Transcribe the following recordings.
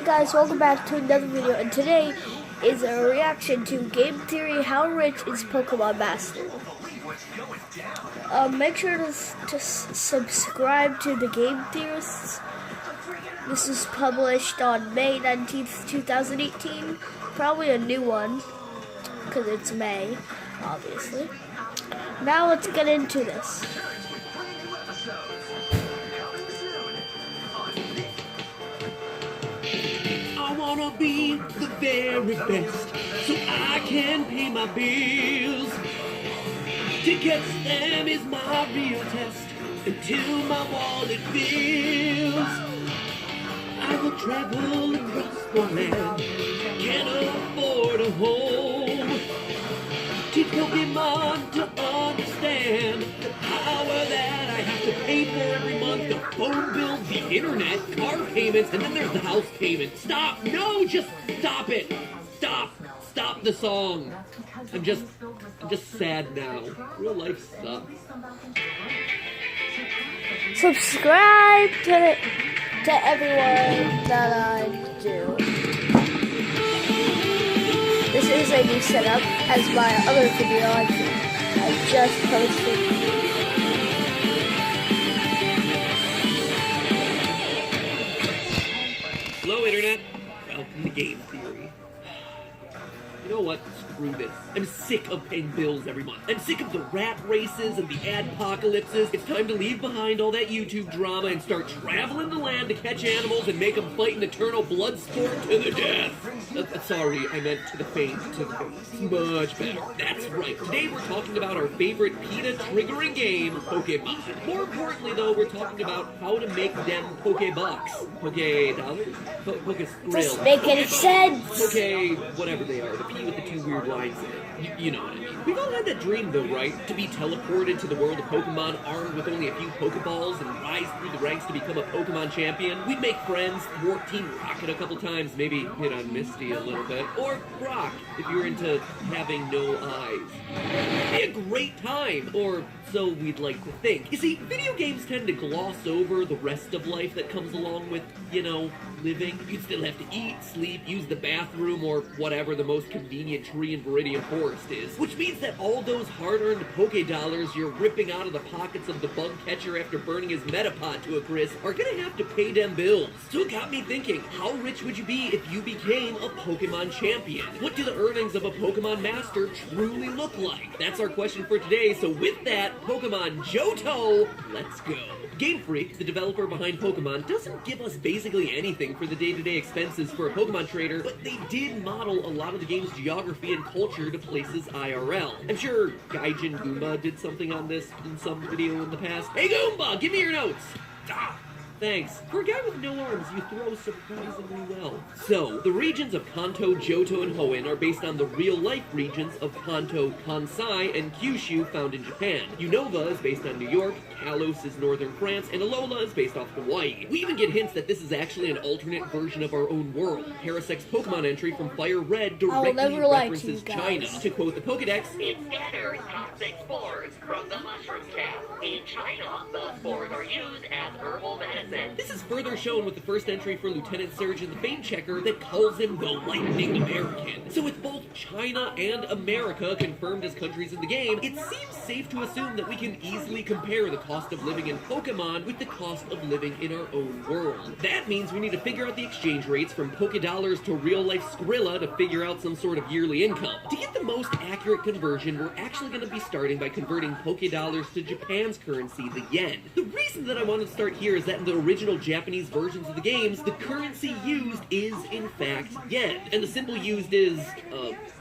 Hey guys, welcome back to another video, and today is a reaction to Game Theory, How Rich is Pokemon Master? Make sure to subscribe to the Game Theorists. This is published on May 19th, 2018. Probably a new one, because it's May, obviously. Now let's get into this. I wanna be the very best, so I can pay my bills. To get them is my real test, until my wallet fills. I will travel across the land, can't afford a home. Teach Pokemon to understand the power that I have to pay for every month. The phone bill, the internet, car payments, and then there's the house payment. Stop! No, just stop it! Stop the song. I'm just sad now. Real life sucks. Subscribe to everyone that I do. This is a new setup as my other video I just posted. Hello, Internet. Welcome to Game Theory. You know what? Screw this. I'm sick of paying bills every month. I'm sick of the rat races and the adpocalypses. It's time to leave behind all that YouTube drama and start traveling the land to catch animals and make them fight an eternal blood sport to the death. Sorry, I meant to the faint, to the face. Much better. That's right. Today we're talking about our favorite PETA-triggering game, Pokemon. More importantly, though, we're talking about how to make them Pokebucks. Pokedollars? Pokeskrill. Just make any sense. Poke, whatever they are. The P with the two weird lines in it. You know what I mean. We've all had that dream, though, right? To be teleported to the world of Pokemon armed with only a few Pokeballs and rise through the ranks to become a Pokemon champion. We'd make friends, thwart Team Rocket a couple times, maybe hit on Misty a little bit. Or Brock, if you're into having no eyes. It'd be a great time, or so we'd like to think. You see, video games tend to gloss over the rest of life that comes along with, you know, living. You'd still have to eat, sleep, use the bathroom, or whatever the most convenient tree in Viridian Forest is. Which means that all those hard-earned Poké-dollars you're ripping out of the pockets of the bug catcher after burning his Metapod to a crisp are gonna have to pay them bills. So it got me thinking, how rich would you be if you became a Pokemon champion? What do the earnings of a Pokemon master truly look like? That's our question for today, so with that, Pokemon Johto, let's go. Game Freak, the developer behind Pokemon, doesn't give us basically anything for the day-to-day expenses for a Pokemon trader, but they did model a lot of the game's geography and culture to places IRL. I'm sure Gaijin Goomba did something on this in some video in the past. Hey Goomba, give me your notes! Thanks. For a guy with no arms, you throw surprisingly well. So, the regions of Kanto, Johto, and Hoenn are based on the real-life regions of Kanto, Kansai, and Kyushu found in Japan. Unova is based on New York, Kalos is northern France, and Alola is based off Hawaii. We even get hints that this is actually an alternate version of our own world. Parasec's Pokemon entry from Fire Red directly references China. To quote the Pokedex, it scatters toxic spores from the mushroom cap. In China, the spores are used as herbal medicine. This is further shown with the first entry for Lieutenant Surge in the Fame Checker that calls him the Lightning American. So with both China and America confirmed as countries in the game, it seems safe to assume that we can easily compare the cost of living in Pokemon with the cost of living in our own world. That means we need to figure out the exchange rates from Pokedollars to real-life Skrilla to figure out some sort of yearly income. To get the most accurate conversion, we're actually going to be starting by converting Pokedollars to Japan's currency, the yen. The reason that I wanted to start here is that in the original Japanese versions of the games, the currency used is, in fact, yen. And the symbol used is,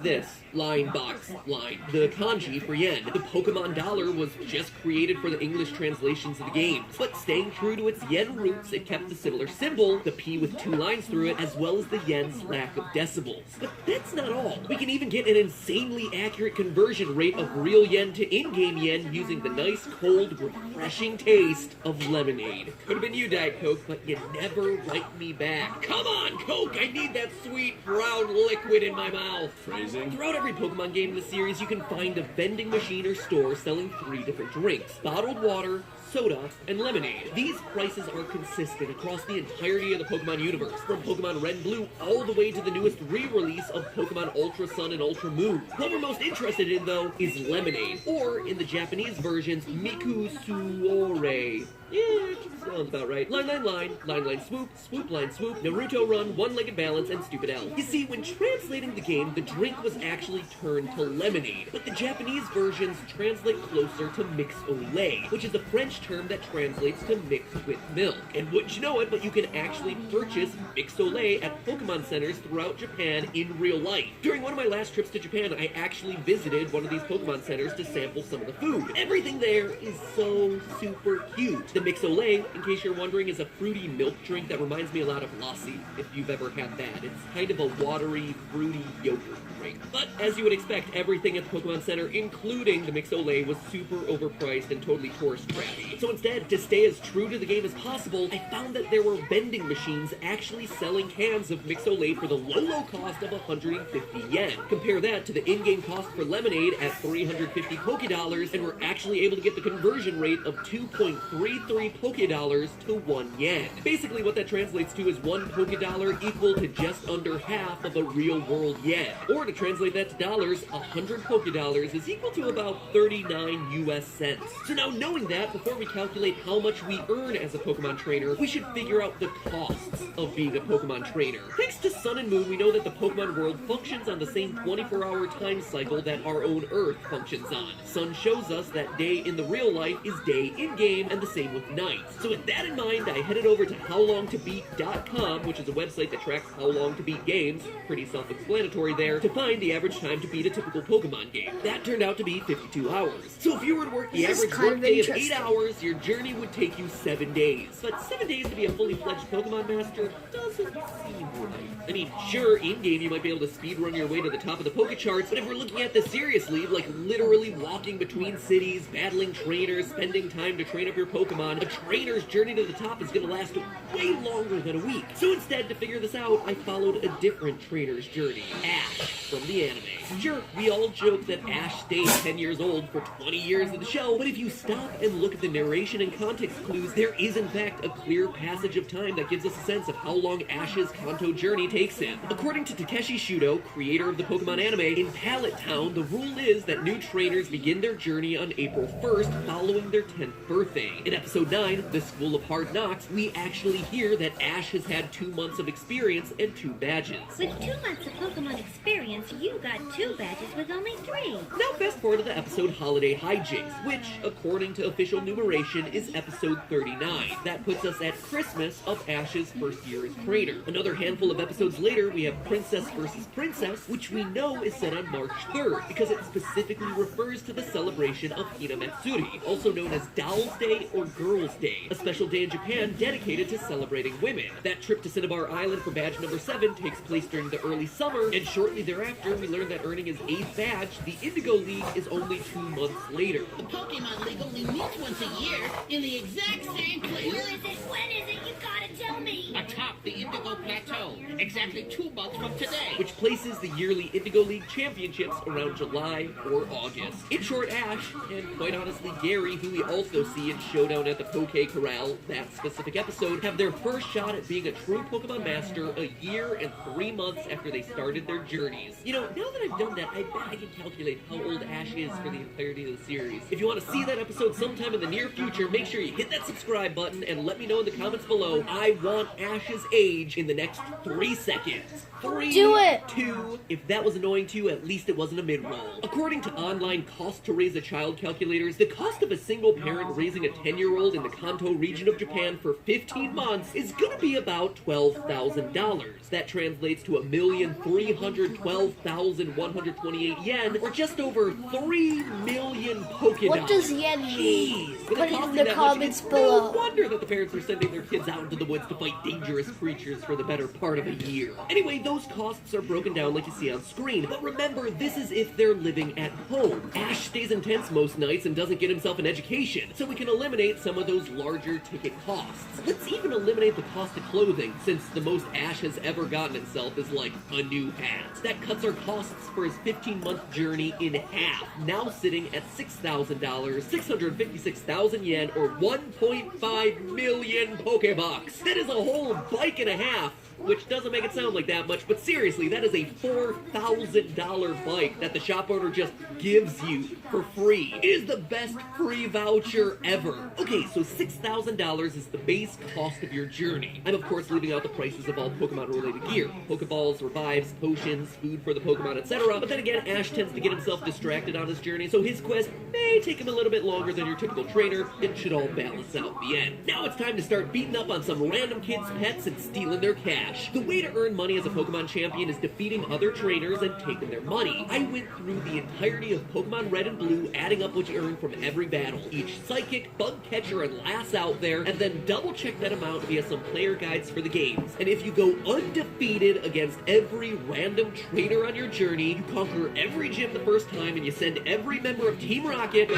this. Line, box, line. The kanji for yen. The Pokemon dollar was just created for the English translations of the games. But staying true to its yen roots, it kept the similar symbol, the P with two lines through it, as well as the yen's lack of decibels. But that's not all. We can even get an insanely accurate conversion rate of real yen to in-game yen using the nice, cold, refreshing taste of lemonade. Could have been you, Diet Coke, but you never write me back. Come on, Coke! I need that sweet, brown liquid in my mouth. Phrasing. Throughout every Pokemon game in the series, you can find a vending machine or store selling 3 different drinks: bottled water, soda, and lemonade. These prices are consistent across the entirety of the Pokemon universe, from Pokemon Red and Blue all the way to the newest re-release of Pokemon Ultra Sun and Ultra Moon. What we're most interested in, though, is lemonade, or in the Japanese versions, Miku Suore. Yeah, sounds about right. Line, line, line, line, line, swoop, swoop, line, swoop, Naruto run, one-legged balance, and stupid L. You see, when translating the game, the drink was actually turned to lemonade, but the Japanese versions translate closer to mix-o-lait, which is a French term that translates to mixed with milk. And wouldn't you know it, but you can actually purchase mix-o-lait at Pokemon centers throughout Japan in real life. During one of my last trips to Japan, I actually visited one of these Pokemon centers to sample some of the food. Everything there is so super cute. The Mix-o-Lait, in case you're wondering, is a fruity milk drink that reminds me a lot of lassi, if you've ever had that. It's kind of a watery, fruity yogurt drink. But as you would expect, everything at the Pokemon Center, including the Mix-o-Lait, was super overpriced and totally tourist trappy. So instead, to stay as true to the game as possible, I found that there were vending machines actually selling cans of Mix-o-Lait for the low cost of 150 yen. Compare that to the in-game cost for lemonade at 350 Pokédollars, and we're actually able to get the conversion rate of 2.33 Pokédollars to 1 yen. Basically, what that translates to is 1 Pokédollar equal to just under half of a real-world yen. Or to translate that to dollars, 100 Pokédollars is equal to about 39 US cents. So now knowing that, before we calculate how much we earn as a Pokemon trainer, we should figure out the costs of being a Pokemon trainer. Thanks to Sun and Moon, we know that the Pokemon world functions on the same 24-hour time cycle that our own Earth functions on. Sun shows us that day in the real life is day in-game, and the same with night. So with that in mind, I headed over to HowLongToBeat.com, which is a website that tracks how long to beat games, pretty self-explanatory there, to find the average time to beat a typical Pokemon game. That turned out to be 52 hours. So if you were to work the average workday of 8 hours, your journey would take you 7 days. But 7 days to be a fully fledged Pokemon master doesn't seem right. I mean, sure, in-game you might be able to speedrun your way to the top of the Pokecharts, but if we're looking at this seriously, like literally walking between cities, battling trainers, spending time to train up your Pokemon, a trainer's journey to the top is going to last way longer than a week. So instead, to figure this out, I followed a different trainer's journey, Ash from the anime. Sure, we all joke that Ash stayed 10 years old for 20 years of the show, but if you stop and look at the narration and context clues, there is in fact a clear passage of time that gives us a sense of how long Ash's Kanto journey takes him. According to Takeshi Shudo, creator of the Pokemon anime, in Pallet Town, the rule is that new trainers begin their journey on April 1st following their 10th birthday. In episode 9, The School of Hard Knocks, we actually hear that Ash has had 2 months of experience and 2 badges. With 2 months of Pokemon experience, you got 2 badges with only 3. Now fast forward to the episode Holiday Hijinks, which, according to official numeration, is episode 39. That puts us at Christmas of Ash's first year as trainer. Another handful of episodes later, we have Princess vs. Princess, which we know is set on March 3rd, because it specifically refers to the celebration of Hinamatsuri, also known as Doll's Day or Girls' Day, a special day in Japan dedicated to celebrating women. That trip to Cinnabar Island for badge number 7 takes place during the early summer, and shortly thereafter, we learn that earning his 8th badge, the Indigo League, is only 2 months later. The Pokemon League only meets once a year in the exact same place. Where is it? When is it? You gotta tell me! Atop the Indigo Plateau, exactly 2 months from today. Which places the yearly Indigo League Championships around July or August. In short, Ash, and quite honestly Gary, who we also see in Showdown at the Poke Corral, that specific episode, have their first shot at being a true Pokemon Master a year and 3 months after they started their journeys. You know, now that I've done that, I bet I can calculate how old Ash is for the entirety of the series. If you want to see that episode sometime in the near future, make sure you hit that subscribe button and let me know in the comments below. I want Ash's age in the next 3 seconds. 3, Do it! 2, if that was annoying to you, at least it wasn't a mid-roll. According to online cost to raise a child calculators, the cost of a single parent raising a 10-year-old in the Kanto region of Japan for 15 months is gonna be about $12,000. That translates to 1,312,128 yen, or just over 3 million Pokédollars. What does yen mean? Jeez, with Put a it cost in of the that comments much, it's below. no wonder that the parents are sending their kids out into the woods to fight dangerous creatures for the better part of a year. year. Anyway, those costs are broken down like you see on screen, but remember, this is if they're living at home. Ash stays intense most nights and doesn't get himself an education, so we can eliminate some of those larger ticket costs. Let's even eliminate the cost of clothing, since the most Ash has ever gotten himself is like a new hat. That cuts our costs for his 15-month journey in half, now sitting at $6,000, 656,000 yen, or 1.5 million Pokebucks. That is a whole bike and a half, which doesn't make it sound like that much, but seriously, that is a $4,000 bike that the shop owner just gives you for free. It is the best free voucher ever. Okay, so $6,000 is the base cost of your journey. I'm of course leaving out the prices of all Pokemon-related gear. Pokeballs, revives, potions, food for the Pokemon, etc. But then again, Ash tends to get himself distracted on his journey, so his quest may take him a little bit longer than your typical trainer. It should all balance out in the end. Now it's time to start beating up on some random kids' pets and stealing their cash. The way to earn money as a Pokemon champion is defeating other trainers and taking their money. I went through the entirety of Pokemon Red and Blue, adding up what you earn from every battle, each psychic, bug catcher, and lass out there, and then double check that amount via some player guides for the games. And if you go undefeated against every random trainer on your journey, you conquer every gym the first time, and you send every member of Team Rocket,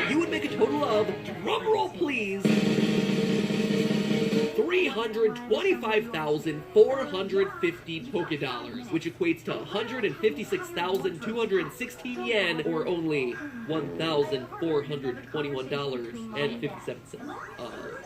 you would make a total of, drumroll please, 325,450 Pokedollars, which equates to 156,216 yen, or only $1,421.57.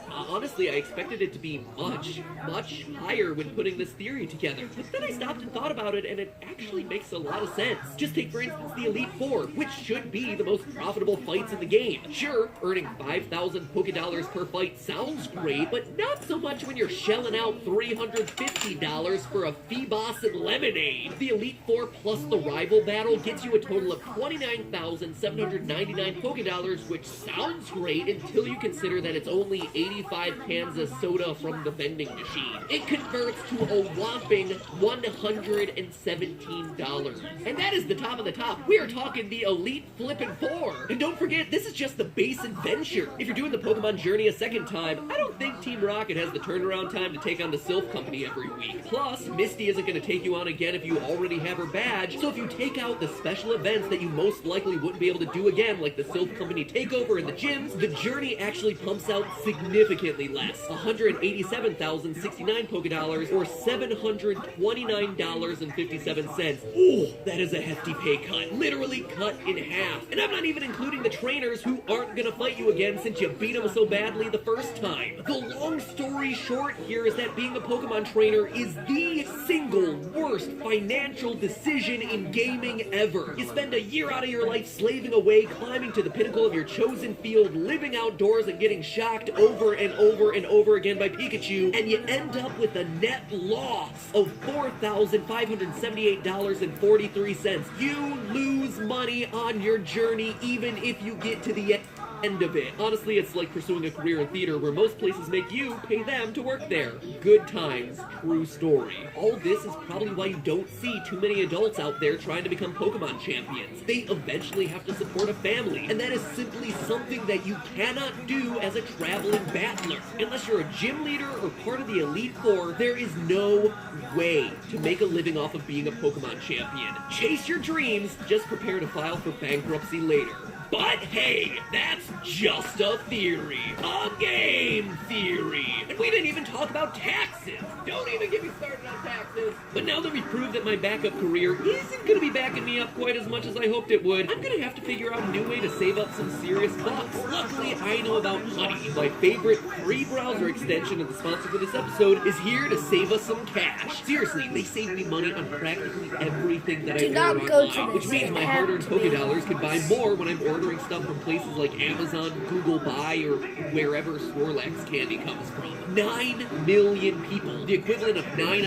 Honestly, I expected it to be much, much higher when putting this theory together. But then I stopped and thought about it, and it actually makes a lot of sense. Just take, for instance, the Elite Four, which should be the most profitable fights in the game. Sure, earning 5,000 Pokedollars per fight sounds great, but not so much when you're shelling out $350 for a Feebas and Lemonade. The Elite Four plus the rival battle gets you a total of 29,799 Pokedollars, which sounds great until you consider that it's only 85 cans of soda from the vending machine. It converts to a whopping $117. And that is the top of the top. We are talking the Elite Flippin' Four. And don't forget, this is just the base adventure. If you're doing the Pokemon journey a second time, I don't think Team Rocket has the turnaround time to take on the Sylph Company every week. Plus, Misty isn't going to take you on again if you already have her badge, so if you take out the special events that you most likely wouldn't be able to do again, like the Sylph Company takeover and the gyms, the journey actually pumps out significantly less. 187,069 Pokedollars, or $729.57. Ooh, that is a hefty pay cut. Literally cut in half. And I'm not even including the trainers who aren't gonna fight you again since you beat them so badly the first time. The long story short here is that being a Pokemon trainer is the single worst financial decision in gaming ever. You spend a year out of your life slaving away, climbing to the pinnacle of your chosen field, living outdoors and getting shocked over and over and over again by Pikachu, and you end up with a net loss of $4,578.43. You lose money on your journey even if you get to the end of it. Honestly, it's like pursuing a career in theater where most places make you pay them to work there. Good times, true story. All this is probably why you don't see too many adults out there trying to become Pokemon champions. They eventually have to support a family, and that is simply something that you cannot do as a traveling battler. Unless you're a gym leader or part of the Elite Four, there is no way to make a living off of being a Pokemon champion. Chase your dreams, just prepare to file for bankruptcy later. But hey, that's just a theory. A game theory. And we didn't even talk about taxes. Don't even get me started on taxes. But now that we've proved that my backup career isn't going to be backing me up quite as much as I hoped it would, I'm going to have to figure out a new way to save up some serious bucks. Luckily, I know about Honey. My favorite free browser extension and the sponsor for this episode is here to save us some cash. Seriously, they save me money on practically everything that I order online, which means my hard-earned Pokedollars can buy more when I'm ordering stuff from places like Amazon, Google Buy, or wherever Snorlax candy comes from. 9 million people, the equivalent of 9